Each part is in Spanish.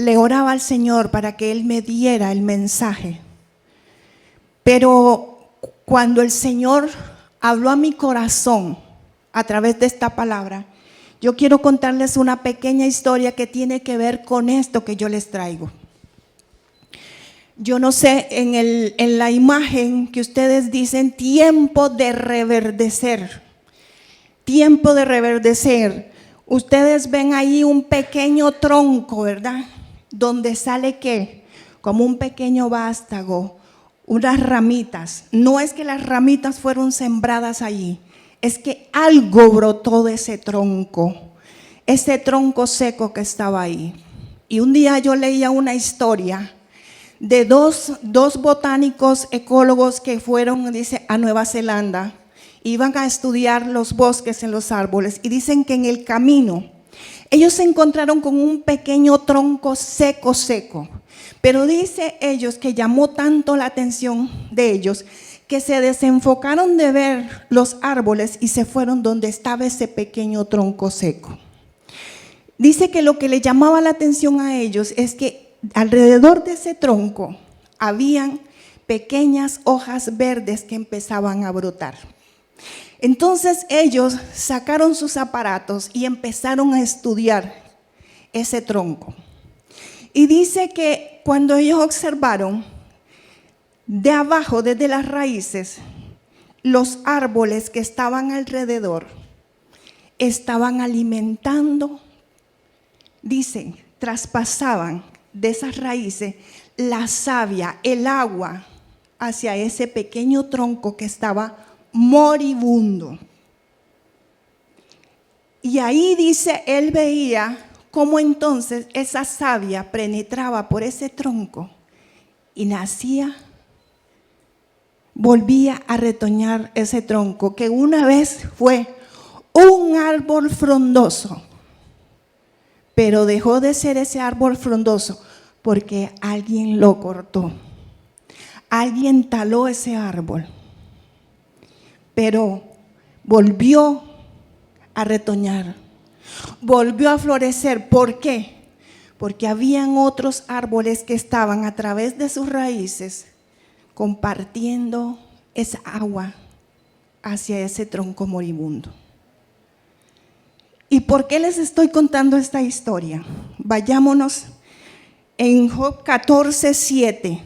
le oraba al Señor para que Él me diera el mensaje. Pero cuando el Señor habló a mi corazón a través de esta palabra, yo quiero contarles una pequeña historia que tiene que ver con esto que yo les traigo. Yo no sé, en la imagen que ustedes dicen tiempo de reverdecer. Tiempo de reverdecer. Ustedes ven ahí un pequeño tronco, ¿verdad? Donde sale ¿qué? Como un pequeño vástago, unas ramitas. No es que las ramitas fueron sembradas allí, es que algo brotó de ese tronco seco que estaba ahí. Y un día yo leía una historia de dos botánicos ecólogos que fueron, dice, a Nueva Zelanda. Iban a estudiar los bosques en los árboles y dicen que en el camino ellos se encontraron con un pequeño tronco seco, pero dice ellos que llamó tanto la atención de ellos que se desenfocaron de ver los árboles y se fueron donde estaba ese pequeño tronco seco. Dice que lo que le llamaba la atención a ellos es que alrededor de ese tronco habían pequeñas hojas verdes que empezaban a brotar. Entonces ellos sacaron sus aparatos y empezaron a estudiar ese tronco. Y dice que cuando ellos observaron de abajo, desde las raíces, los árboles que estaban alrededor estaban alimentando, dicen, traspasaban de esas raíces la savia, el agua, hacia ese pequeño tronco que estaba moribundo. Y ahí dice, él veía cómo entonces esa savia penetraba por ese tronco y nacía, volvía a retoñar ese tronco, que una vez fue un árbol frondoso, pero dejó de ser ese árbol frondoso porque alguien lo cortó, alguien taló ese árbol, pero volvió a retoñar, volvió a florecer. ¿Por qué? Porque habían otros árboles que estaban a través de sus raíces compartiendo esa agua hacia ese tronco moribundo. ¿Y por qué les estoy contando esta historia? Vayámonos en Job 14:7.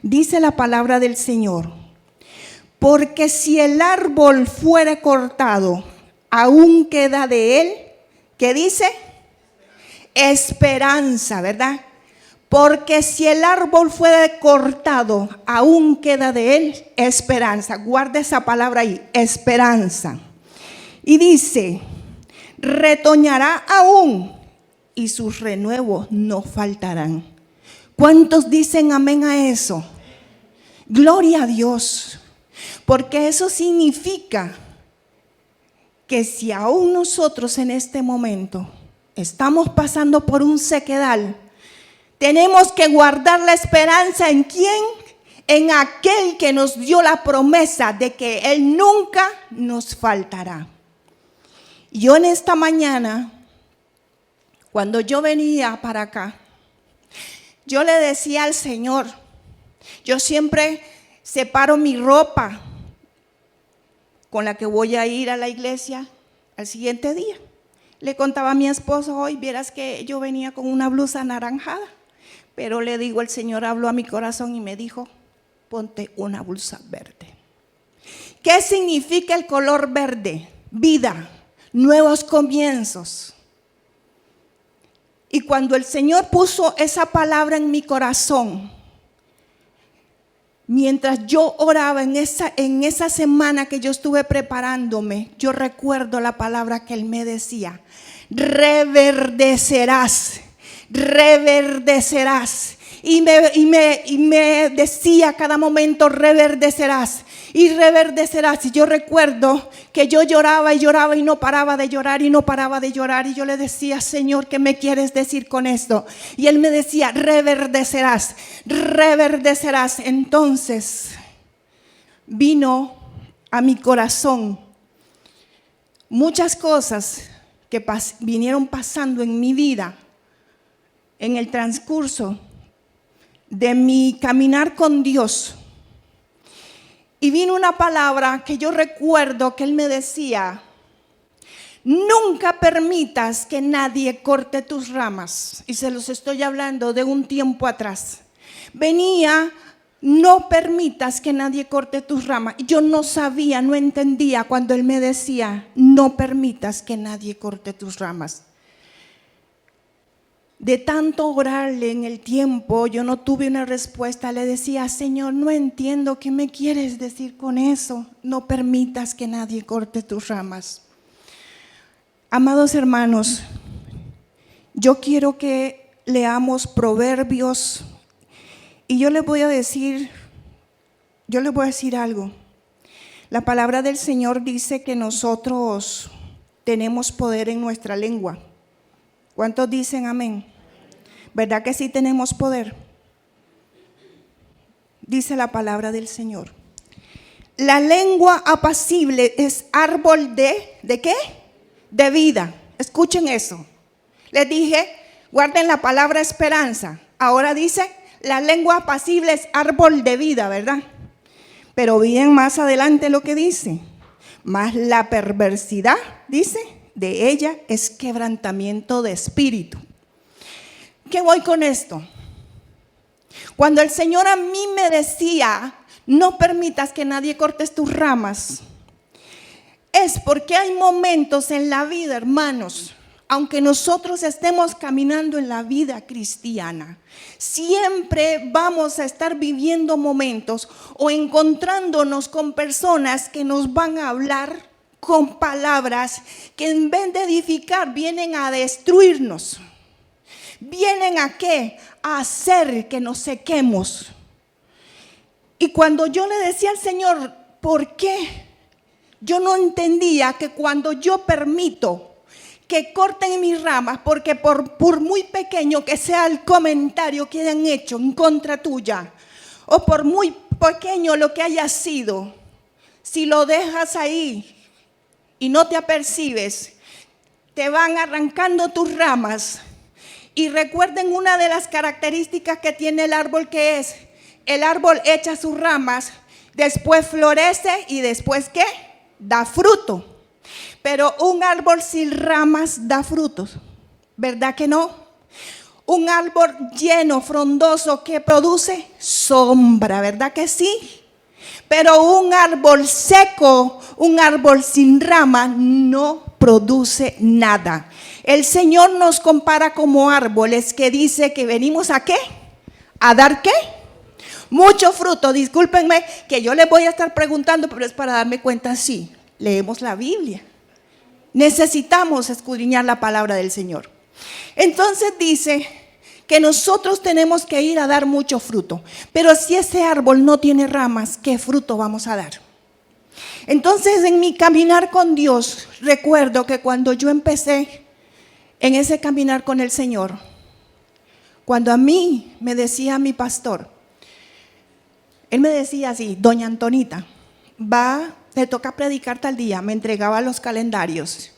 Dice la palabra del Señor: porque si el árbol fuere cortado, aún queda de él, ¿qué dice? Esperanza, ¿verdad? Porque si el árbol fuere cortado, aún queda de él esperanza. Guarda esa palabra ahí, esperanza. Y dice, retoñará aún y sus renuevos no faltarán. ¿Cuántos dicen amén a eso? Gloria a Dios. Porque eso significa que si aún nosotros en este momento estamos pasando por un sequedal, tenemos que guardar la esperanza ¿en quién? En aquel que nos dio la promesa de que Él nunca nos faltará. Yo en esta mañana, cuando yo venía para acá, yo le decía al Señor, yo siempre separo mi ropa con la que voy a ir a la iglesia al siguiente día. Le contaba a mi esposo hoy, vieras que yo venía con una blusa anaranjada, pero le digo, el Señor habló a mi corazón y me dijo, ponte una blusa verde. ¿Qué significa el color verde? Vida, nuevos comienzos. Y cuando el Señor puso esa palabra en mi corazón, mientras yo oraba en esa semana que yo estuve preparándome, yo recuerdo la palabra que Él me decía, reverdecerás, reverdecerás. Y me decía a cada momento, reverdecerás y reverdecerás. Y yo recuerdo que yo lloraba y lloraba y no paraba de llorar y no paraba de llorar. Y yo le decía, Señor, ¿qué me quieres decir con esto? Y Él me decía, reverdecerás, reverdecerás. Entonces vino a mi corazón muchas cosas que vinieron pasando en mi vida en el transcurso de mi caminar con Dios, y vino una palabra que yo recuerdo que Él me decía: nunca permitas que nadie corte tus ramas. Y se los estoy hablando de un tiempo atrás. Venía: no permitas que nadie corte tus ramas. Y yo no sabía, no entendía cuando Él me decía: no permitas que nadie corte tus ramas. De tanto orarle en el tiempo, yo no tuve una respuesta. Le decía: Señor, no entiendo qué me quieres decir con eso. No permitas que nadie corte tus ramas. Amados hermanos, yo quiero que leamos Proverbios, y yo les voy a decir algo. La palabra del Señor dice que nosotros tenemos poder en nuestra lengua. ¿Cuántos dicen amén? ¿Verdad que sí tenemos poder? Dice la palabra del Señor: la lengua apacible es árbol ¿de qué? De vida. Escuchen eso. Les dije, guarden la palabra esperanza. Ahora dice, la lengua apacible es árbol de vida, ¿verdad? Pero bien más adelante lo que dice: más la perversidad, dice, de ella es quebrantamiento de espíritu. ¿Qué voy con esto? Cuando el Señor a mí me decía: no permitas que nadie corte tus ramas, es porque hay momentos en la vida, hermanos, aunque nosotros estemos caminando en la vida cristiana, siempre vamos a estar viviendo momentos o encontrándonos con personas que nos van a hablar con palabras que en vez de edificar vienen a destruirnos. ¿Vienen a qué? A hacer que nos sequemos. Y cuando yo le decía al Señor, ¿por qué? Yo no entendía que cuando yo permito que corten mis ramas, porque por muy pequeño que sea el comentario que hayan hecho en contra tuya, o por muy pequeño lo que haya sido, si lo dejas ahí y no te apercibes, te van arrancando tus ramas. Y recuerden una de las características que tiene el árbol, que es: el árbol echa sus ramas, después florece y después ¿qué? Da fruto. Pero un árbol sin ramas da frutos, ¿verdad que no? Un árbol lleno, frondoso, que produce sombra, ¿verdad que sí? Pero un árbol seco, un árbol sin rama, no produce nada. El Señor nos compara como árboles que dice que venimos ¿a qué? ¿A dar qué? Mucho fruto. Discúlpenme que yo les voy a estar preguntando, pero es para darme cuenta, sí, leemos la Biblia. Necesitamos escudriñar la palabra del Señor. Entonces dice que nosotros tenemos que ir a dar mucho fruto. Pero si ese árbol no tiene ramas, ¿qué fruto vamos a dar? Entonces, en mi caminar con Dios, recuerdo que cuando yo empecé en ese caminar con el Señor, cuando a mí me decía mi pastor, él me decía así: doña Antonita, te toca predicar tal día. Me entregaba los calendarios.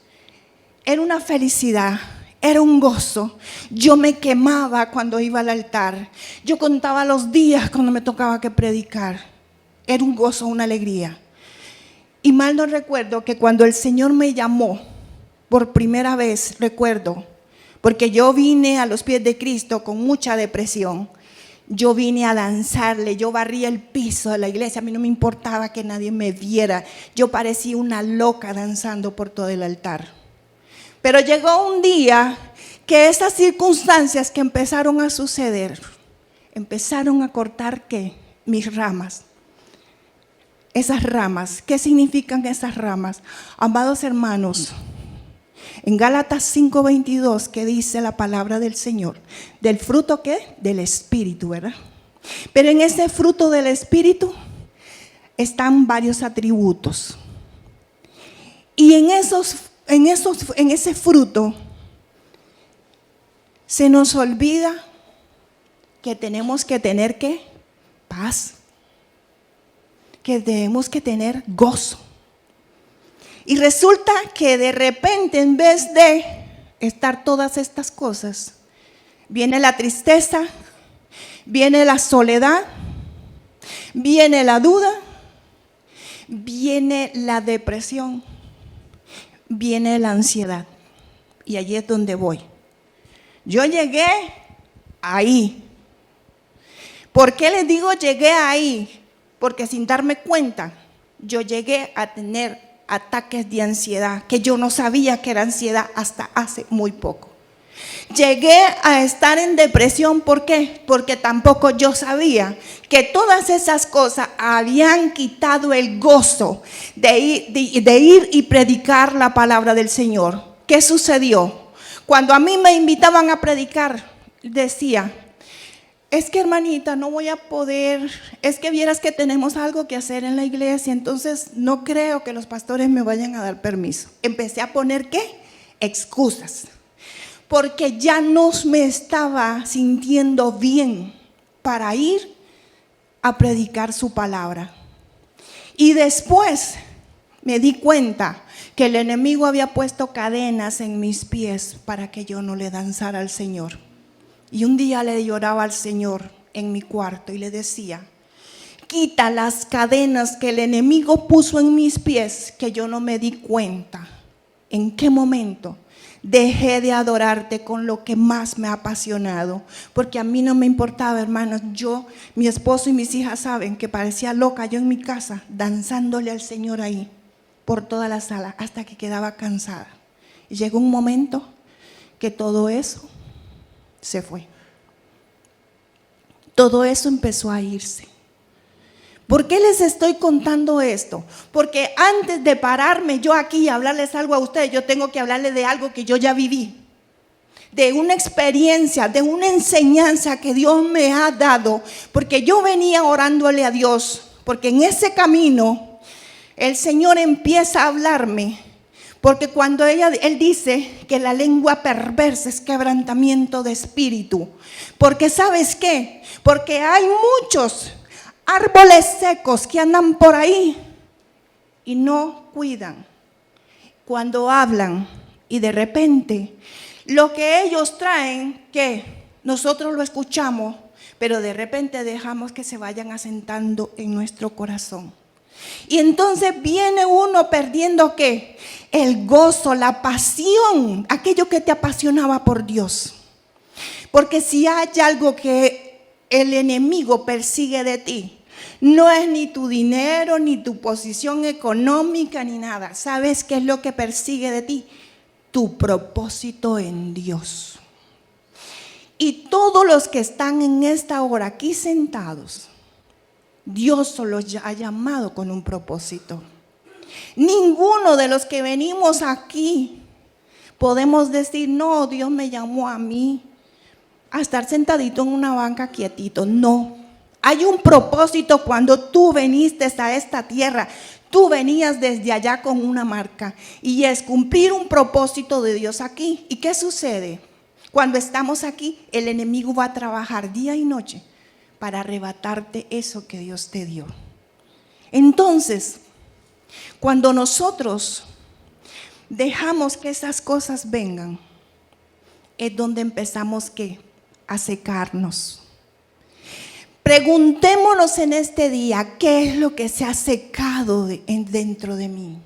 Era una felicidad, era un gozo. Yo me quemaba cuando iba al altar. Yo contaba los días cuando me tocaba que predicar. Era un gozo, una alegría. Y mal no recuerdo que cuando el Señor me llamó por primera vez, recuerdo, porque yo vine a los pies de Cristo con mucha depresión. Yo vine a danzarle, yo barría el piso de la iglesia, a mí no me importaba que nadie me viera. Yo parecía una loca danzando por todo el altar. Pero llegó un día que esas circunstancias que empezaron a suceder, empezaron a cortar ¿qué? Mis ramas. Esas ramas, ¿qué significan esas ramas? Amados hermanos, en Gálatas 5:22, que dice la palabra del Señor, del fruto ¿qué? Del Espíritu, ¿verdad? Pero en ese fruto del Espíritu están varios atributos. Y en ese fruto se nos olvida que tenemos que tener ¿qué? Paz. Que tenemos que tener gozo. Y resulta que de repente, en vez de estar todas estas cosas, Viene la tristeza, viene la soledad, viene la duda, viene la depresión, viene la ansiedad. Y allí es donde voy. Yo llegué ahí. ¿Por qué les digo llegué ahí? Porque sin darme cuenta, yo llegué a tener ataques de ansiedad, que yo no sabía que era ansiedad hasta hace muy poco. Llegué a estar en depresión, ¿por qué? Porque tampoco yo sabía que todas esas cosas habían quitado el gozo de ir y predicar la palabra del Señor. ¿Qué sucedió? Cuando a mí me invitaban a predicar, decía, es que hermanita, no voy a poder, es que vieras que tenemos algo que hacer en la iglesia, entonces no creo que los pastores me vayan a dar permiso. Empecé a poner, ¿qué? Excusas. Porque ya no me estaba sintiendo bien para ir a predicar su palabra. Y después me di cuenta que el enemigo había puesto cadenas en mis pies para que yo no le danzara al Señor. Y un día le lloraba al Señor en mi cuarto y le decía, quita las cadenas que el enemigo puso en mis pies, que yo no me di cuenta. ¿En qué momento? Dejé de adorarte con lo que más me ha apasionado, porque a mí no me importaba, hermanos. Yo, mi esposo y mis hijas saben que parecía loca yo en mi casa, danzándole al Señor ahí, por toda la sala, hasta que quedaba cansada. Y llegó un momento que todo eso se fue. Todo eso empezó a irse. ¿Por qué les estoy contando esto? Porque antes de pararme yo aquí y hablarles algo a ustedes, yo tengo que hablarles de algo que yo ya viví, de una experiencia, de una enseñanza que Dios me ha dado, porque yo venía orándole a Dios, porque en ese camino el Señor empieza a hablarme, porque cuando Él dice que la lengua perversa es quebrantamiento de espíritu, porque ¿sabes qué? Porque hay muchos árboles secos que andan por ahí y no cuidan cuando hablan, y de repente lo que ellos traen, que nosotros lo escuchamos, pero de repente dejamos que se vayan asentando en nuestro corazón. Y entonces viene uno perdiendo ¿qué? El gozo, la pasión, aquello que te apasionaba por Dios. Porque si hay algo que el enemigo persigue de ti, no es ni tu dinero, ni tu posición económica, ni nada. ¿Sabes qué es lo que persigue de ti? Tu propósito en Dios. Y todos los que están en esta hora aquí sentados, Dios los ha llamado con un propósito. Ninguno de los que venimos aquí podemos decir, no, Dios me llamó a mí a estar sentadito en una banca quietito. No, hay un propósito. Cuando tú viniste a esta tierra, tú venías desde allá con una marca, y es cumplir un propósito de Dios aquí. ¿Y qué sucede? Cuando estamos aquí, el enemigo va a trabajar día y noche para arrebatarte eso que Dios te dio. Entonces, cuando nosotros dejamos que esas cosas vengan, es donde empezamos ¿qué? A secarnos. Preguntémonos en este día, ¿qué es lo que se ha secado dentro de mí?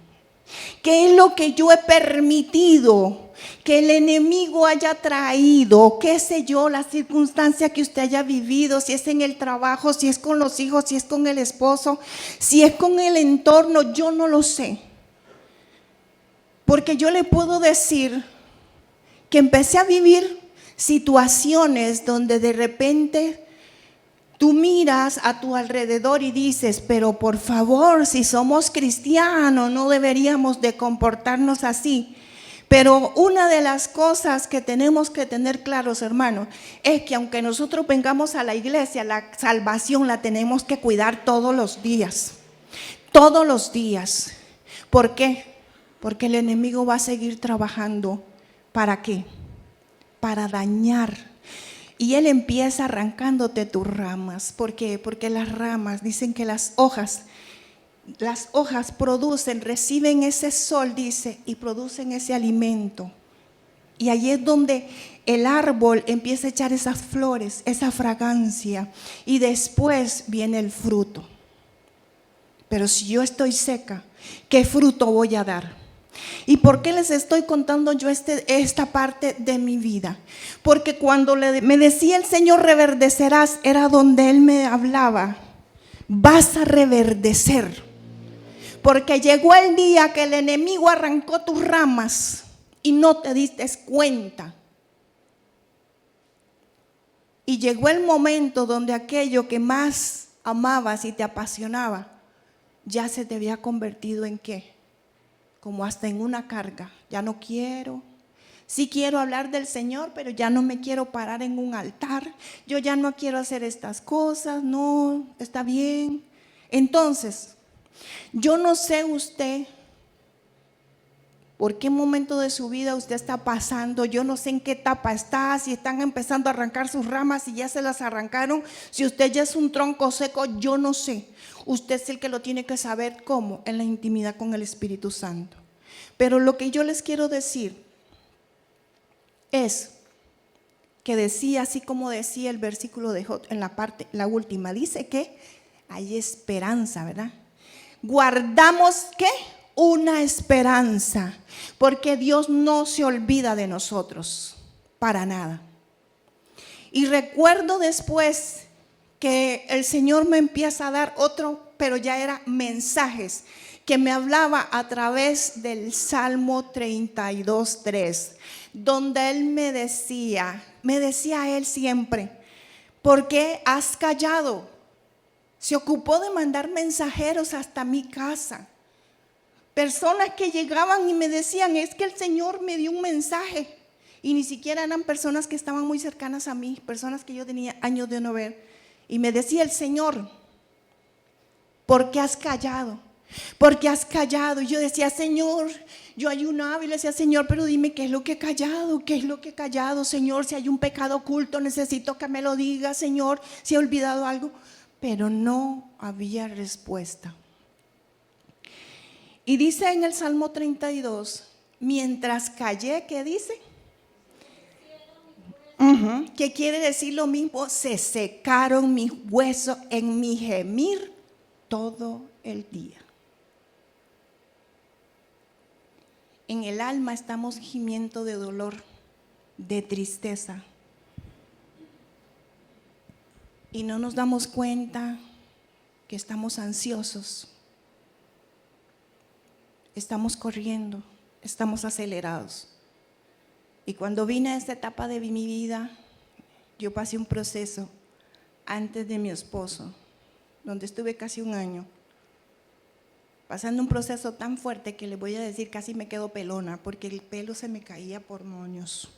¿Qué es lo que yo he permitido que el enemigo haya traído? ¿Qué sé yo? La circunstancia que usted haya vivido, si es en el trabajo, si es con los hijos, si es con el esposo, si es con el entorno, yo no lo sé. Porque yo le puedo decir que empecé a vivir situaciones donde de repente tú miras a tu alrededor y dices, pero por favor, si somos cristianos no deberíamos de comportarnos así. Pero una de las cosas que tenemos que tener claros, hermanos, es que aunque nosotros vengamos a la iglesia, la salvación la tenemos que cuidar todos los días. Todos los días. ¿Por qué? Porque el enemigo va a seguir trabajando. ¿Para qué? Para dañar. Y él empieza arrancándote tus ramas. ¿Por qué? Porque las ramas, dicen que las hojas producen, reciben ese sol, dice, y producen ese alimento. Y allí es donde el árbol empieza a echar esas flores, esa fragancia, y después viene el fruto. Pero si yo estoy seca, ¿qué fruto voy a dar? ¿Y por qué les estoy contando yo esta parte de mi vida? Porque cuando me decía el Señor reverdecerás, era donde Él me hablaba. Vas a reverdecer. Porque llegó el día que el enemigo arrancó tus ramas y no te diste cuenta. Y llegó el momento donde aquello que más amabas y te apasionaba, ya se te había convertido en ¿qué? Como hasta en una carga. Ya no quiero. Sí quiero hablar del Señor, pero ya no me quiero parar en un altar. Yo ya no quiero hacer estas cosas. No, está bien. Entonces, yo no sé usted por qué momento de su vida usted está pasando. Yo no sé en qué etapa está, si están empezando a arrancar sus ramas, si ya se las arrancaron, si usted ya es un tronco seco, yo no sé. Usted es el que lo tiene que saber. ¿Cómo? En la intimidad con el Espíritu Santo. Pero lo que yo les quiero decir es que decía, así como decía el versículo de Job en la última, dice que hay esperanza, ¿verdad? Guardamos ¿qué? Una esperanza, porque Dios no se olvida de nosotros, para nada. Y recuerdo después que el Señor me empieza a dar otro, pero ya era mensajes, que me hablaba a través del Salmo 32:3, donde Él me decía Él siempre, ¿por qué has callado? Se ocupó de mandar mensajeros hasta mi casa. Personas que llegaban y me decían, es que el Señor me dio un mensaje. Y ni siquiera eran personas que estaban muy cercanas a mí, personas que yo tenía años de no ver. Y me decía el Señor, ¿por qué has callado? ¿Por qué has callado? Y yo decía, Señor, yo ayunaba y le decía, Señor, pero dime qué es lo que he callado, qué es lo que he callado, Señor, si hay un pecado oculto, necesito que me lo diga, Señor, si he olvidado algo. Pero no había respuesta. Y dice en el Salmo 32, mientras callé, ¿qué dice? ¿Qué quiere decir lo mismo? Se secaron mis huesos en mi gemir todo el día. En el alma estamos gimiendo de dolor, de tristeza. Y no nos damos cuenta que estamos ansiosos. Estamos corriendo, estamos acelerados. Y cuando vine a esta etapa de mi vida, yo pasé un proceso antes de mi esposo, donde estuve casi un año, pasando un proceso tan fuerte que les voy a decir, casi me quedo pelona, porque el pelo se me caía por moños.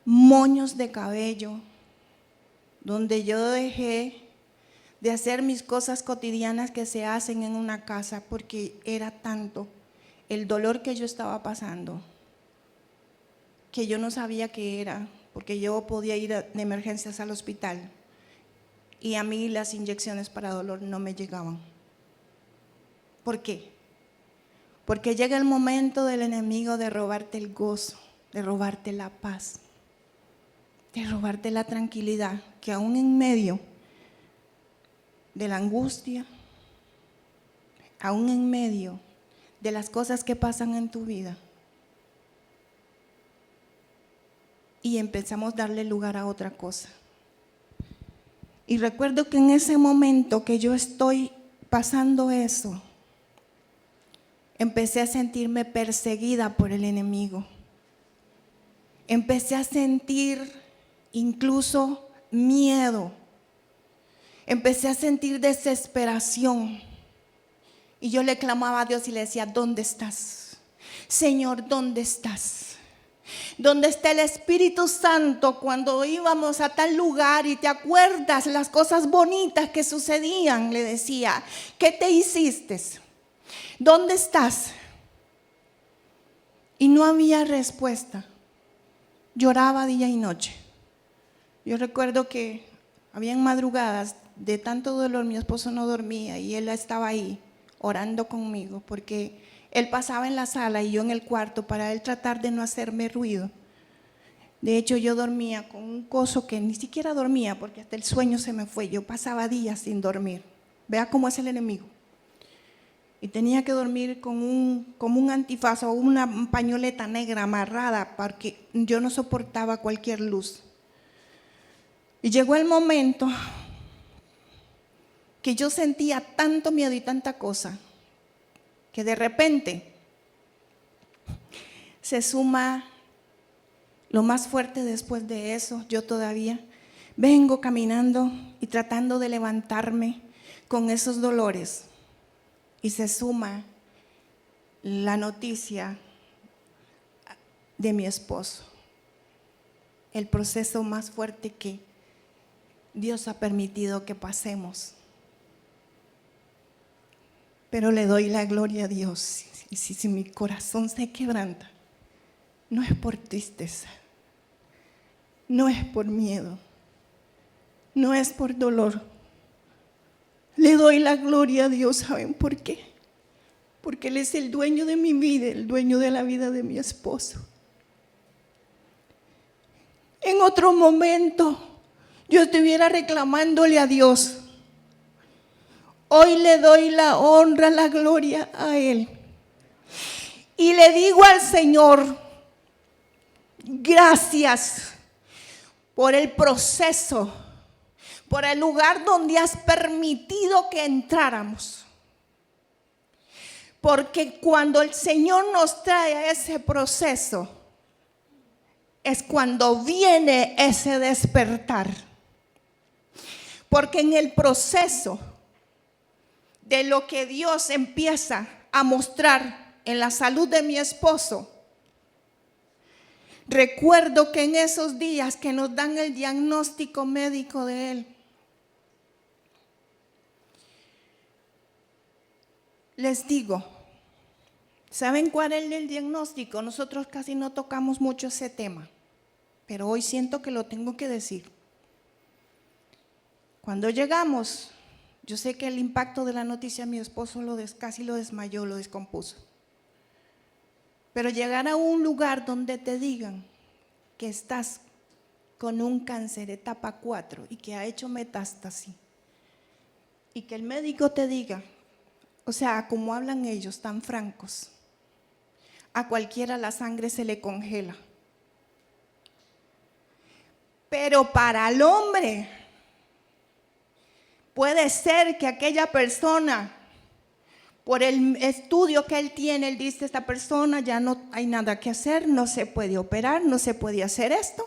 Moños de cabello, donde yo dejé de hacer mis cosas cotidianas que se hacen en una casa, porque era tanto el dolor que yo estaba pasando, que yo no sabía qué era, porque yo podía ir de emergencias al hospital y a mí las inyecciones para dolor no me llegaban. ¿Por qué? Porque llega el momento del enemigo de robarte el gozo, de robarte la paz, de robarte la tranquilidad, que aún en medio de la angustia, aún en medio de las cosas que pasan en tu vida, y empezamos a darle lugar a otra cosa. Y recuerdo que en ese momento que yo estoy pasando eso, empecé a sentirme perseguida por el enemigo. Empecé a sentir incluso miedo. Empecé a sentir desesperación. Y yo le clamaba a Dios y le decía, ¿dónde estás? Señor, ¿dónde estás? ¿Dónde está el Espíritu Santo cuando íbamos a tal lugar y te acuerdas las cosas bonitas que sucedían? Le decía, ¿qué te hiciste? ¿Dónde estás? Y no había respuesta. Lloraba día y noche. Yo recuerdo que habían madrugadas de tanto dolor, mi esposo no dormía y él estaba ahí orando conmigo, porque él pasaba en la sala y yo en el cuarto para él tratar de no hacerme ruido. De hecho, yo dormía con un coso que ni siquiera dormía porque hasta el sueño se me fue. Yo pasaba días sin dormir. Vea cómo es el enemigo. Y tenía que dormir como un antifaz o una pañoleta negra amarrada porque yo no soportaba cualquier luz. Y llegó el momento que yo sentía tanto miedo y tanta cosa que de repente se suma lo más fuerte después de eso. Yo todavía vengo caminando y tratando de levantarme con esos dolores y se suma la noticia de mi esposo, el proceso más fuerte que Dios ha permitido que pasemos. Pero le doy la gloria a Dios. Y si mi corazón se quebranta, no es por tristeza, no es por miedo, no es por dolor. Le doy la gloria a Dios, ¿saben por qué? Porque Él es el dueño de mi vida, el dueño de la vida de mi esposo. En otro momento yo estuviera reclamándole a Dios. Hoy le doy la honra, la gloria a Él. Y le digo al Señor, gracias por el proceso, por el lugar donde has permitido que entráramos. Porque cuando el Señor nos trae a ese proceso, es cuando viene ese despertar. Porque en el proceso de lo que Dios empieza a mostrar en la salud de mi esposo, recuerdo que en esos días que nos dan el diagnóstico médico de él, les digo, ¿saben cuál es el diagnóstico? Nosotros casi no tocamos mucho ese tema, pero hoy siento que lo tengo que decir. Cuando llegamos, yo sé que el impacto de la noticia mi esposo casi lo desmayó, lo descompuso. Pero llegar a un lugar donde te digan que estás con un cáncer etapa 4 y que ha hecho metástasis, y que el médico te diga, o sea, como hablan ellos, tan francos, a cualquiera la sangre se le congela. Pero para el hombre, puede ser que aquella persona, por el estudio que él tiene, él dice, esta persona ya no hay nada que hacer, no se puede operar, no se puede hacer esto.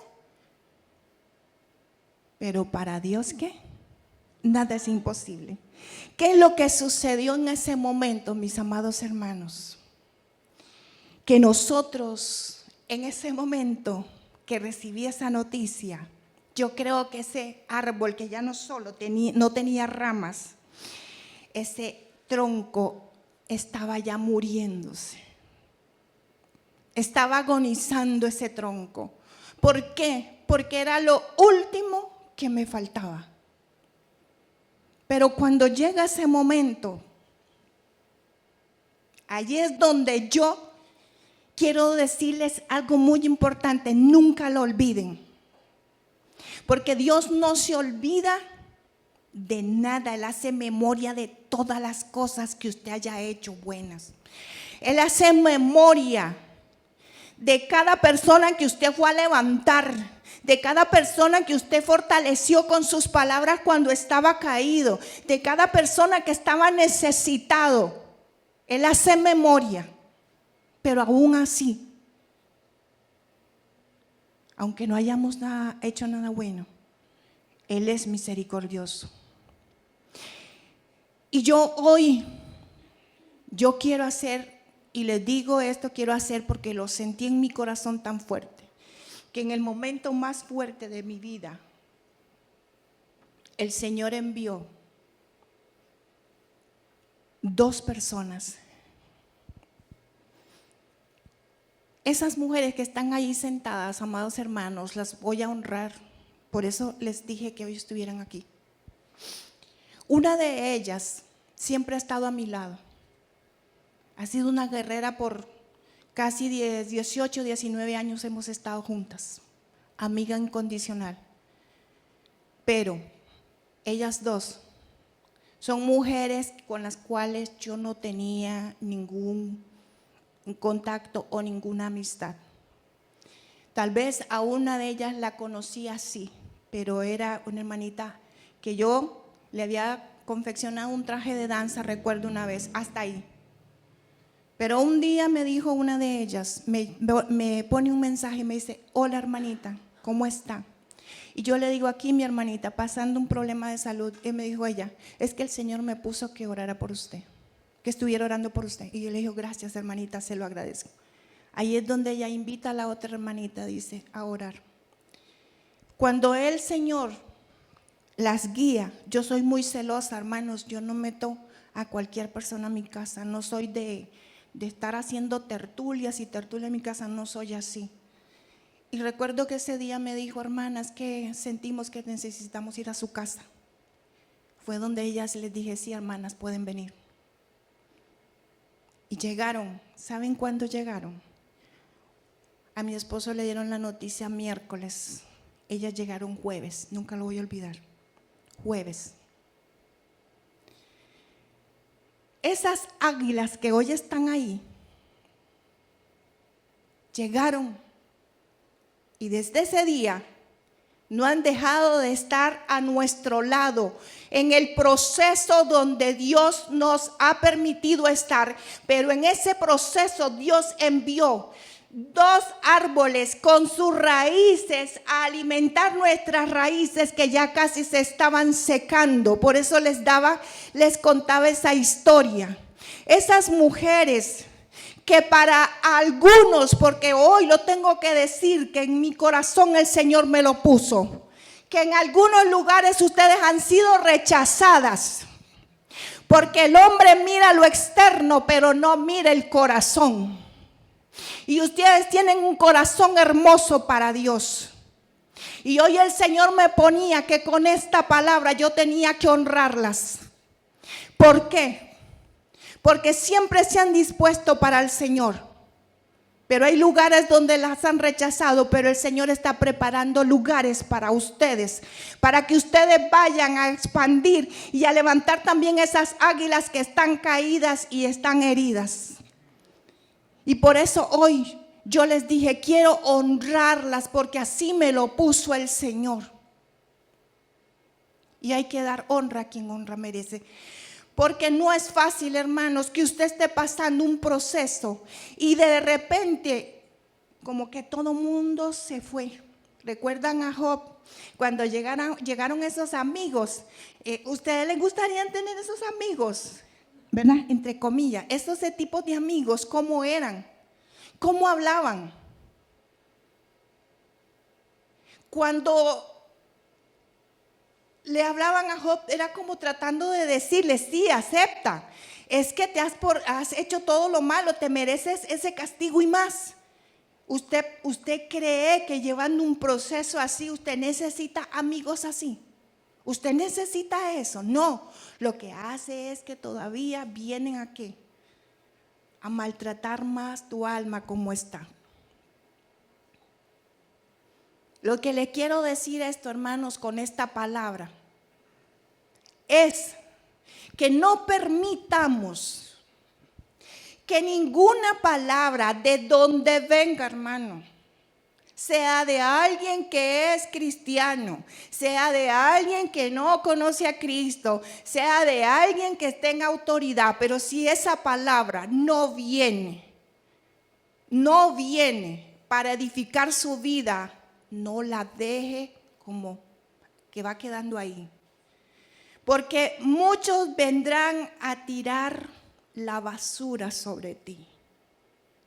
Pero para Dios, ¿qué? Nada es imposible. ¿Qué es lo que sucedió en ese momento, mis amados hermanos? Que nosotros, en ese momento que recibí esa noticia, yo creo que ese árbol que ya no tenía ramas, ese tronco estaba ya muriéndose. Estaba agonizando ese tronco. ¿Por qué? Porque era lo último que me faltaba. Pero cuando llega ese momento, allí es donde yo quiero decirles algo muy importante, nunca lo olviden. Porque Dios no se olvida de nada, Él hace memoria de todas las cosas que usted haya hecho buenas. Él hace memoria de cada persona que usted fue a levantar, de cada persona que usted fortaleció con sus palabras cuando estaba caído, de cada persona que estaba necesitado. Él hace memoria, pero aún así, aunque no hayamos hecho nada bueno, Él es misericordioso. Y yo hoy, yo quiero hacer, y les digo esto, quiero hacer porque lo sentí en mi corazón tan fuerte, que en el momento más fuerte de mi vida, el Señor envió 2 personas. Esas mujeres que están ahí sentadas, amados hermanos, las voy a honrar. Por eso les dije que hoy estuvieran aquí. Una de ellas siempre ha estado a mi lado. Ha sido una guerrera por casi 18, 19 años hemos estado juntas. amiga incondicional. Pero ellas dos son mujeres con las cuales yo no tenía ningún contacto o ninguna amistad. Tal vez a una de ellas la conocía así, pero era una hermanita que yo le había confeccionado un traje de danza, recuerdo una vez, hasta ahí. Pero un día me dijo una de ellas, me pone un mensaje y me dice: hola hermanita, ¿cómo está? Y yo le digo: aquí mi hermanita, pasando un problema de salud. Y me dijo ella: es que el Señor me puso que orara por usted, que estuviera orando por usted. Y yo le digo: gracias hermanita, se lo agradezco. Ahí es donde ella invita a la otra hermanita, dice, a orar. Cuando el Señor las guía, yo soy muy celosa, hermanos, yo no meto a cualquier persona a mi casa, no soy de estar haciendo tertulias y tertulias en mi casa, no soy así. Y recuerdo que ese día me dijo: hermanas, que sentimos que necesitamos ir a su casa. Fue donde ellas les dije: sí, hermanas, pueden venir. Y llegaron. ¿Saben cuándo llegaron? A mi esposo le dieron la noticia miércoles. Ellas llegaron jueves, nunca lo voy a olvidar. Jueves. Esas águilas que hoy están ahí, llegaron. Y desde ese día no han dejado de estar a nuestro lado en el proceso donde Dios nos ha permitido estar. Pero en ese proceso Dios envió 2 árboles con sus raíces a alimentar nuestras raíces que ya casi se estaban secando. Por eso les contaba esa historia. Esas mujeres que para algunos, porque hoy lo tengo que decir, que en mi corazón el Señor me lo puso, que en algunos lugares ustedes han sido rechazadas, porque el hombre mira lo externo, pero no mira el corazón. Y ustedes tienen un corazón hermoso para Dios. Y hoy el Señor me ponía que con esta palabra yo tenía que honrarlas. ¿Por qué? Porque siempre se han dispuesto para el Señor, pero hay lugares donde las han rechazado, pero el Señor está preparando lugares para ustedes, para que ustedes vayan a expandir y a levantar también esas águilas que están caídas y están heridas. Y por eso hoy yo les dije: quiero honrarlas, porque así me lo puso el Señor. Y hay que dar honra a quien honra merece. Porque no es fácil, hermanos, que usted esté pasando un proceso y de repente como que todo mundo se fue. ¿Recuerdan a Job? Cuando llegaron esos amigos, ¿ustedes les gustaría tener esos amigos? ¿Verdad? Entre comillas, esos tipos de amigos, ¿cómo eran? ¿Cómo hablaban? Cuando le hablaban a Job, era como tratando de decirle: sí, acepta, es que has hecho todo lo malo, te mereces ese castigo y más. ¿Usted cree que llevando un proceso así usted necesita amigos así? ¿Usted necesita eso? No, lo que hace es que todavía vienen a ¿qué? A maltratar más tu alma como está. Lo que le quiero decir esto, hermanos, con esta palabra es que no permitamos que ninguna palabra de donde venga, hermano, sea de alguien que es cristiano, sea de alguien que no conoce a Cristo, sea de alguien que esté en autoridad, pero si esa palabra no viene para edificar su vida, no la deje como que va quedando ahí. Porque muchos vendrán a tirar la basura sobre ti.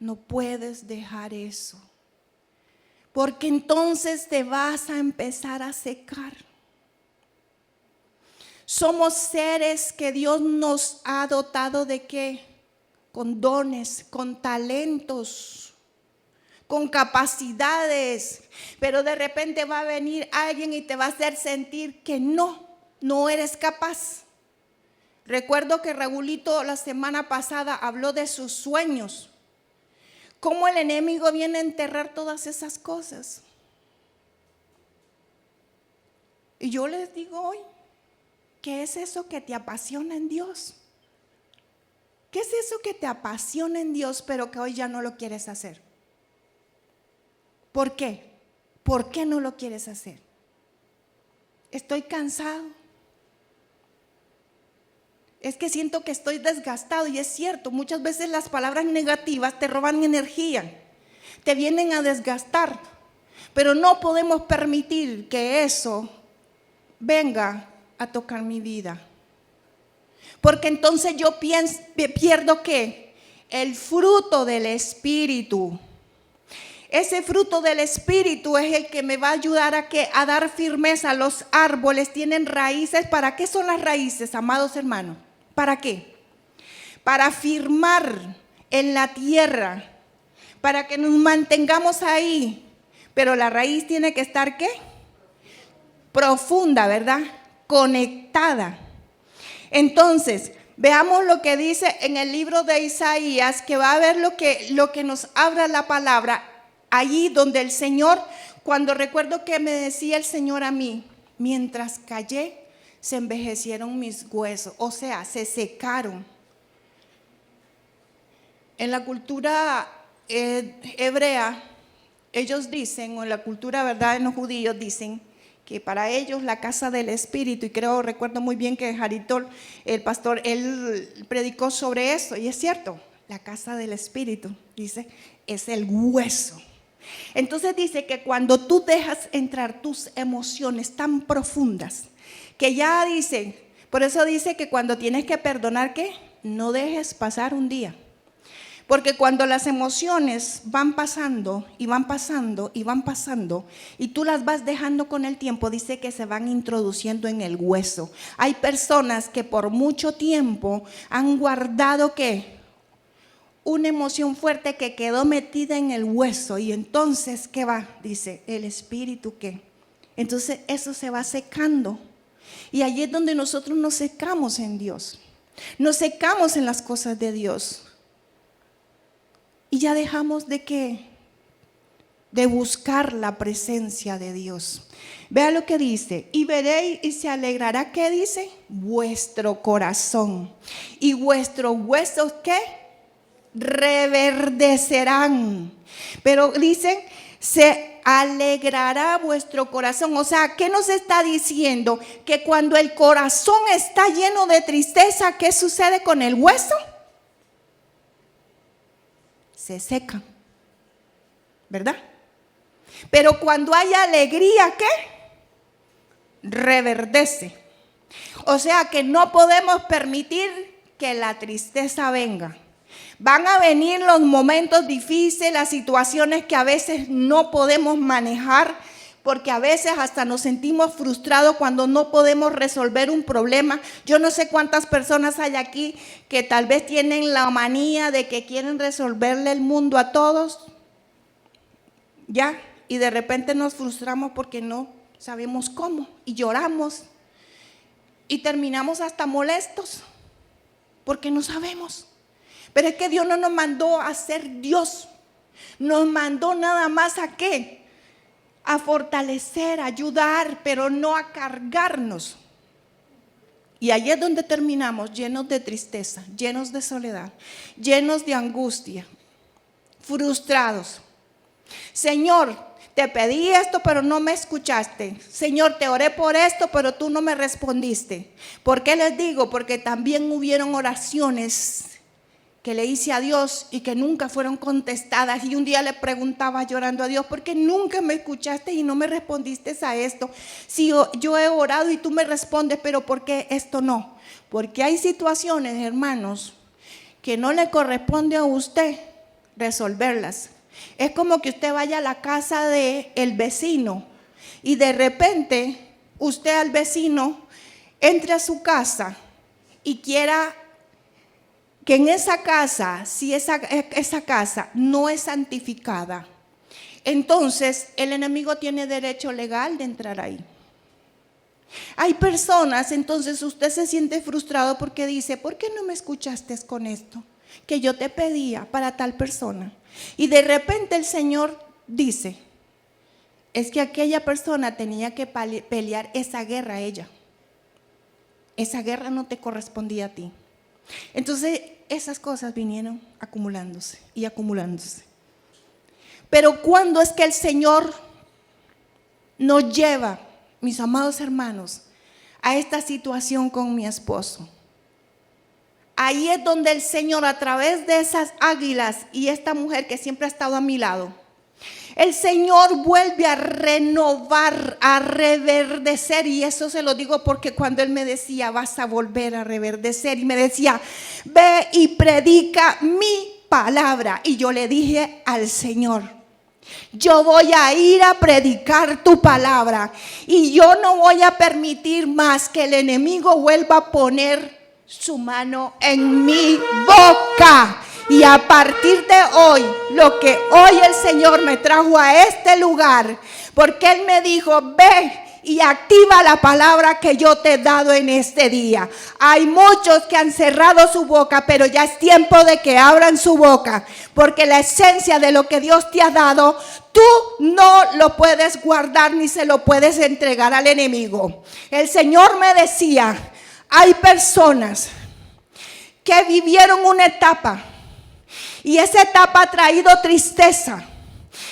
No puedes dejar eso, porque entonces te vas a empezar a secar. Somos seres que Dios nos ha dotado ¿de qué? Con dones, con talentos, con capacidades, pero de repente va a venir alguien y te va a hacer sentir que no eres capaz. Recuerdo que Raulito la semana pasada habló de sus sueños, cómo el enemigo viene a enterrar todas esas cosas. Y yo les digo hoy, ¿qué es eso que te apasiona en Dios? ¿Qué es eso que te apasiona en Dios pero que hoy ya no lo quieres hacer? ¿Por qué? ¿Por qué no lo quieres hacer? Estoy cansado. Es que siento que estoy desgastado, y es cierto, muchas veces las palabras negativas te roban energía, te vienen a desgastar, pero no podemos permitir que eso venga a tocar mi vida. Porque entonces yo pierdo ¿qué? El fruto del Espíritu. Ese fruto del Espíritu es el que me va a ayudar a dar firmeza. Los árboles tienen raíces. ¿Para qué son las raíces, amados hermanos? ¿Para qué? Para firmar en la tierra, para que nos mantengamos ahí. Pero la raíz tiene que estar ¿qué? Profunda, ¿verdad? Conectada. Entonces, veamos lo que dice en el libro de Isaías, que va a ver lo que nos habla la palabra, allí donde el Señor, cuando recuerdo que me decía el Señor a mí, mientras callé, se envejecieron mis huesos, o sea, se secaron. En la cultura hebrea, ellos dicen, o en la cultura, ¿verdad?, en los judíos dicen, que para ellos la casa del Espíritu, y recuerdo muy bien que Jaritol, el pastor, él predicó sobre eso, y es cierto, la casa del Espíritu, dice, es el hueso. Entonces dice que cuando tú dejas entrar tus emociones tan profundas, que ya dice, por eso dice que cuando tienes que perdonar, ¿qué? No dejes pasar un día. Porque cuando las emociones van pasando y van pasando y van pasando y tú las vas dejando con el tiempo, dice que se van introduciendo en el hueso. Hay personas que por mucho tiempo han guardado ¿qué? Una emoción fuerte que quedó metida en el hueso, y entonces ¿qué va? Dice el Espíritu ¿qué? Entonces eso se va secando, y allí es donde nosotros nos secamos en Dios, nos secamos en las cosas de Dios. Y ya dejamos de ¿qué? De buscar la presencia de Dios. Vea lo que dice, y veréis y se alegrará, ¿qué dice? Vuestro corazón. Y vuestros huesos ¿qué? Reverdecerán. Pero dicen, se alegrará vuestro corazón. O sea, ¿qué nos está diciendo? Que cuando el corazón está lleno de tristeza, ¿qué sucede con el hueso? Se seca, ¿verdad? Pero cuando hay alegría, ¿qué? Reverdece. O sea que no podemos permitir que la tristeza venga. Van a venir los momentos difíciles, las situaciones que a veces no podemos manejar, porque a veces hasta nos sentimos frustrados cuando no podemos resolver un problema. Yo no sé cuántas personas hay aquí que tal vez tienen la manía de que quieren resolverle el mundo a todos, ¿ya? Y de repente nos frustramos porque no sabemos cómo, y lloramos, y terminamos hasta molestos, porque no sabemos. Pero es que Dios no nos mandó a ser Dios, nos mandó nada más ¿a qué? A fortalecer, a ayudar, pero no a cargarnos. Y ahí es donde terminamos llenos de tristeza, llenos de soledad, llenos de angustia, frustrados. Señor, te pedí esto, pero no me escuchaste. Señor, te oré por esto, pero tú no me respondiste. ¿Por qué les digo? Porque también hubieron oraciones que le hice a Dios y que nunca fueron contestadas, y un día le preguntaba llorando a Dios, ¿por qué nunca me escuchaste y no me respondiste a esto? Si yo he orado y tú me respondes, pero ¿por qué esto no? Porque hay situaciones, hermanos, que no le corresponde a usted resolverlas. Es como que usted vaya a la casa del vecino y de repente usted al vecino entre a su casa y quiera que en esa casa, si esa casa no es santificada, entonces el enemigo tiene derecho legal de entrar ahí. Hay personas, entonces usted se siente frustrado porque dice, ¿por qué no me escuchaste con esto que yo te pedía para tal persona? Y de repente el Señor dice, es que aquella persona tenía que pelear esa guerra a ella. Esa guerra no te correspondía a ti. Entonces esas cosas vinieron acumulándose y acumulándose. Pero ¿cuándo es que el Señor nos lleva, mis amados hermanos, a esta situación con mi esposo? Ahí es donde el Señor, a través de esas águilas y esta mujer que siempre ha estado a mi lado, el Señor vuelve a renovar, a reverdecer. Y eso se lo digo porque cuando Él me decía, vas a volver a reverdecer, y me decía, ve y predica mi palabra. Y yo le dije al Señor, yo voy a ir a predicar tu palabra, y yo no voy a permitir más que el enemigo vuelva a poner su mano en mi boca. Y a partir de hoy, lo que hoy el Señor me trajo a este lugar, porque Él me dijo, ve y activa la palabra que yo te he dado en este día. Hay muchos que han cerrado su boca, pero ya es tiempo de que abran su boca, porque la esencia de lo que Dios te ha dado, tú no lo puedes guardar ni se lo puedes entregar al enemigo. El Señor me decía, hay personas que vivieron una etapa, y esa etapa ha traído tristeza,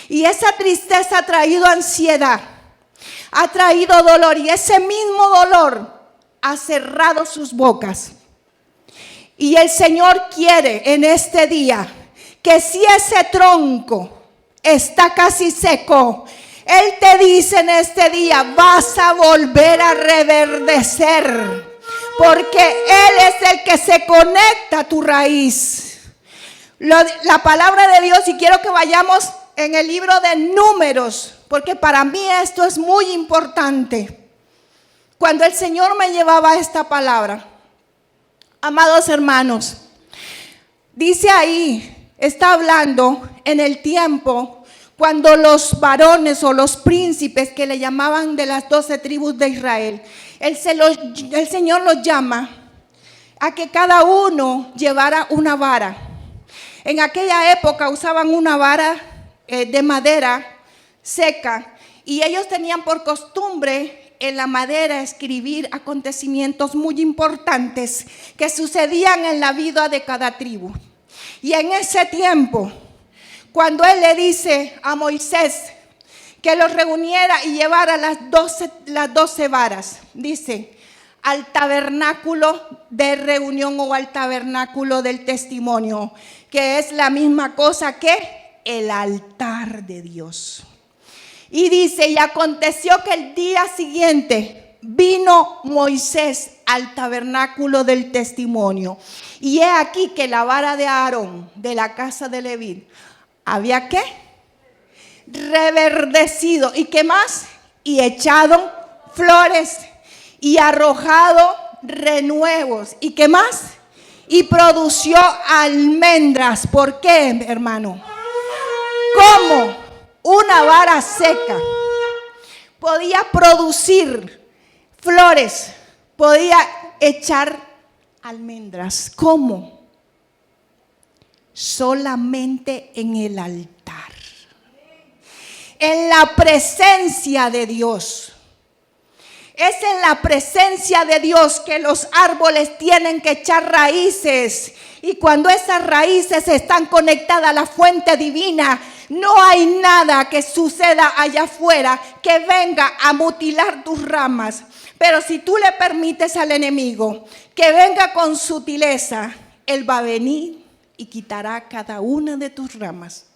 y esa tristeza ha traído ansiedad, ha traído dolor, y ese mismo dolor ha cerrado sus bocas. Y el Señor quiere en este día que si ese tronco está casi seco, Él te dice en este día, vas a volver a reverdecer, porque Él es el que se conecta a tu raíz. La palabra de Dios, y quiero que vayamos en el libro de Números, porque para mí esto es muy importante. Cuando el Señor me llevaba esta palabra, amados hermanos, dice ahí, está hablando en el tiempo cuando los varones o los príncipes que le llamaban de las 12 tribus de Israel, el Señor los llama a que cada uno llevara una vara. En aquella época usaban una vara de madera seca, y ellos tenían por costumbre en la madera escribir acontecimientos muy importantes que sucedían en la vida de cada tribu. Y en ese tiempo, cuando Él le dice a Moisés que los reuniera y llevara las 12 varas, dice, al tabernáculo de reunión o al tabernáculo del testimonio, que es la misma cosa que el altar de Dios. Y dice, y aconteció que el día siguiente vino Moisés al tabernáculo del testimonio, y he aquí que la vara de Aarón de la casa de Leví había ¿qué? Reverdecido. ¿Y qué más? Y echado flores y arrojado renuevos. ¿Y qué más? Y produció almendras. ¿Por qué, hermano? ¿Cómo una vara seca podía producir flores, podía echar almendras? ¿Cómo? Solamente en el altar, en la presencia de Dios. Es en la presencia de Dios que los árboles tienen que echar raíces, y cuando esas raíces están conectadas a la fuente divina, no hay nada que suceda allá afuera que venga a mutilar tus ramas. Pero si tú le permites al enemigo que venga con sutileza, él va a venir y quitará cada una de tus ramas.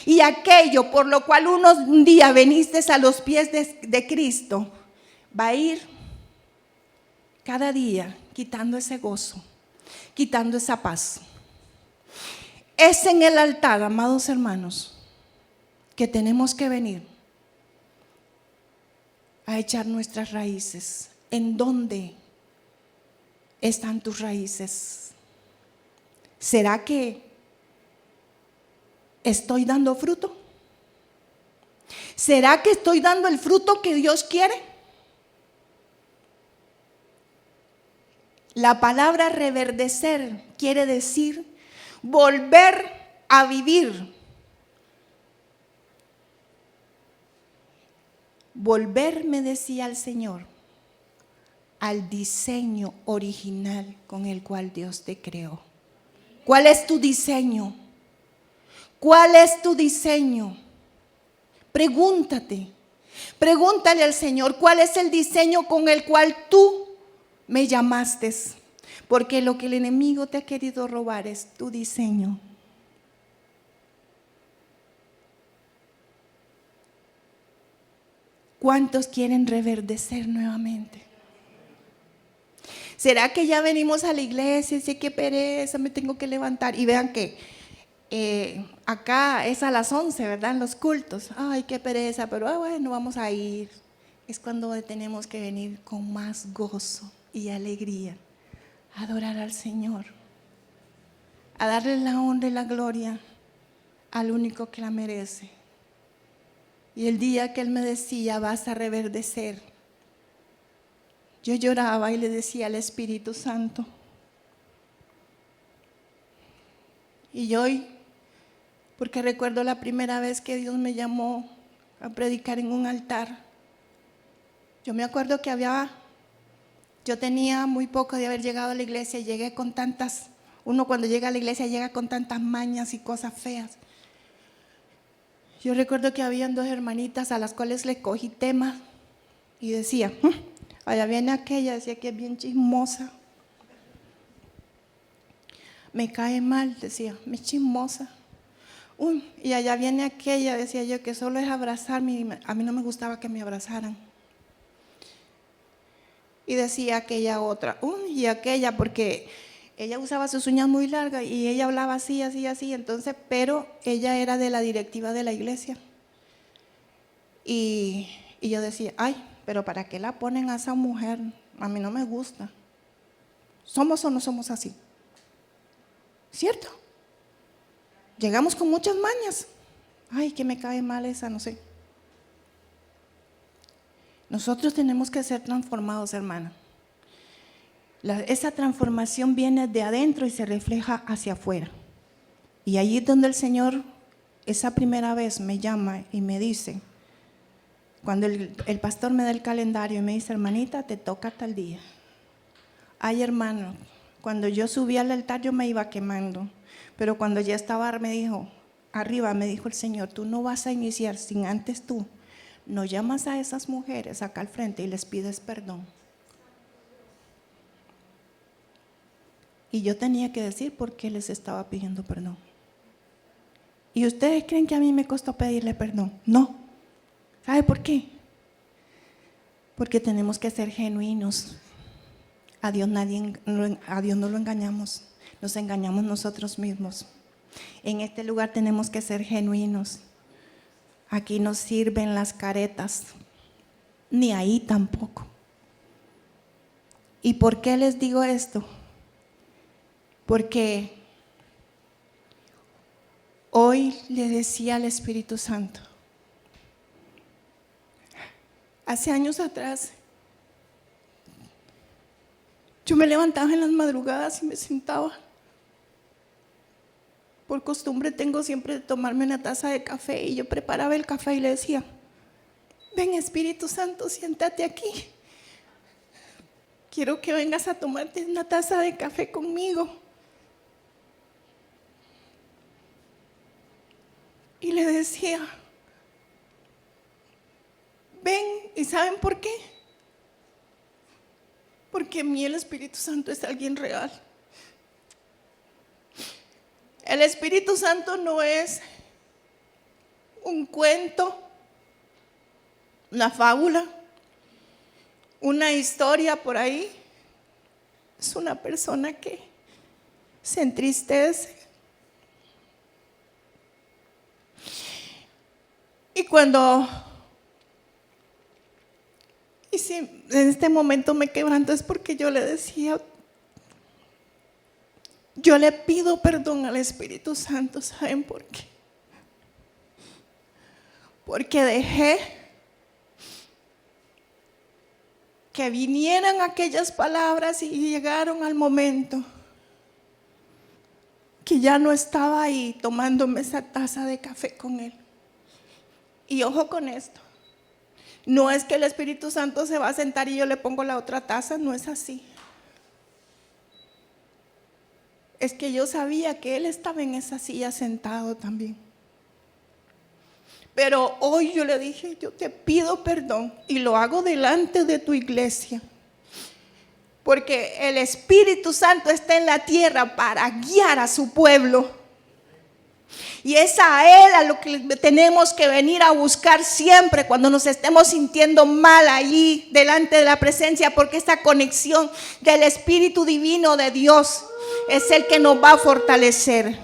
Y aquello por lo cual un día veniste a los pies de Cristo, va a ir cada día quitando ese gozo, quitando esa paz. Es en el altar, amados hermanos, que tenemos que venir a echar nuestras raíces. ¿En dónde están tus raíces? ¿Será que estoy dando fruto? ¿Será que estoy dando el fruto que Dios quiere? La palabra reverdecer quiere decir volver a vivir. volver, me decía el Señor, al diseño original con el cual Dios te creó. ¿Cuál es tu diseño? ¿Cuál es tu diseño? Pregúntate. Pregúntale al Señor, ¿cuál es el diseño con el cual tú me llamaste? Porque lo que el enemigo te ha querido robar es tu diseño. ¿Cuántos quieren reverdecer nuevamente? ¿Será que ya venimos a la iglesia y sé qué pereza, me tengo que levantar? Y vean que acá es a las 11, ¿verdad? En los cultos. Ay, qué pereza, pero bueno, vamos a ir. Es cuando tenemos que venir con más gozo y alegría a adorar al Señor, a darle la honra y la gloria al único que la merece. Y el día que Él me decía, vas a reverdecer, yo lloraba y le decía al Espíritu Santo. Y hoy, porque recuerdo la primera vez que Dios me llamó a predicar en un altar, yo me acuerdo que yo tenía muy poco de haber llegado a la iglesia y llegué con tantas, uno cuando llega a la iglesia llega con tantas mañas y cosas feas. Yo recuerdo que habían dos hermanitas a las cuales le cogí temas y decía, allá viene aquella, decía que es bien chismosa. Me cae mal, decía, me es chismosa. Y allá viene aquella, decía yo, que solo es abrazarme. A mí no me gustaba que me abrazaran. Y decía aquella otra, y aquella, porque ella usaba sus uñas muy largas y ella hablaba así, así, así. Entonces, pero ella era de la directiva de la iglesia. Y yo decía, ay, pero ¿para qué la ponen a esa mujer? A mí no me gusta. ¿Somos o no somos así? ¿Cierto? Llegamos con muchas mañas. Ay, que me cae mal esa, no sé. Nosotros tenemos que ser transformados, hermana. Esa transformación viene de adentro y se refleja hacia afuera. Y allí es donde el Señor, esa primera vez me llama y me dice, cuando el pastor me da el calendario y me dice, hermanita, te toca tal día. Ay, hermano, cuando yo subí al altar yo me iba quemando, pero cuando ya estaba, me dijo, arriba me dijo el Señor, tú no vas a iniciar sin antes tú no llamas a esas mujeres acá al frente y les pides perdón. Y yo tenía que decir por qué les estaba pidiendo perdón. ¿Y ustedes creen que a mí me costó pedirle perdón? No. ¿Sabe por qué? Porque tenemos que ser genuinos. A Dios no lo engañamos, nos engañamos nosotros mismos. En este lugar tenemos que ser genuinos. Aquí no sirven las caretas, ni ahí tampoco. ¿Y por qué les digo esto? Porque hoy le decía al Espíritu Santo, hace años atrás, yo me levantaba en las madrugadas y me sentaba. Por costumbre tengo siempre de tomarme una taza de café y yo preparaba el café y le decía, ven Espíritu Santo, siéntate aquí. Quiero que vengas a tomarte una taza de café conmigo. Y le decía, ven, ¿y saben por qué? Porque en mí el Espíritu Santo es alguien real. El Espíritu Santo no es un cuento, una fábula, una historia por ahí. Es una persona que se entristece. Y si en este momento me quebranto es porque yo le decía, yo le pido perdón al Espíritu Santo, ¿saben por qué? Porque dejé que vinieran aquellas palabras y llegaron al momento que ya no estaba ahí tomándome esa taza de café con él. Y ojo con esto, No es que el Espíritu Santo se va a sentar y yo le pongo la otra taza, no es así. Es que yo sabía que Él estaba en esa silla sentado también. Pero hoy yo le dije, yo te pido perdón y lo hago delante de tu iglesia. Porque el Espíritu Santo está en la tierra para guiar a su pueblo. Y es a Él a lo que tenemos que venir a buscar siempre cuando nos estemos sintiendo mal ahí delante de la presencia, porque esta conexión del Espíritu Divino de Dios es el que nos va a fortalecer.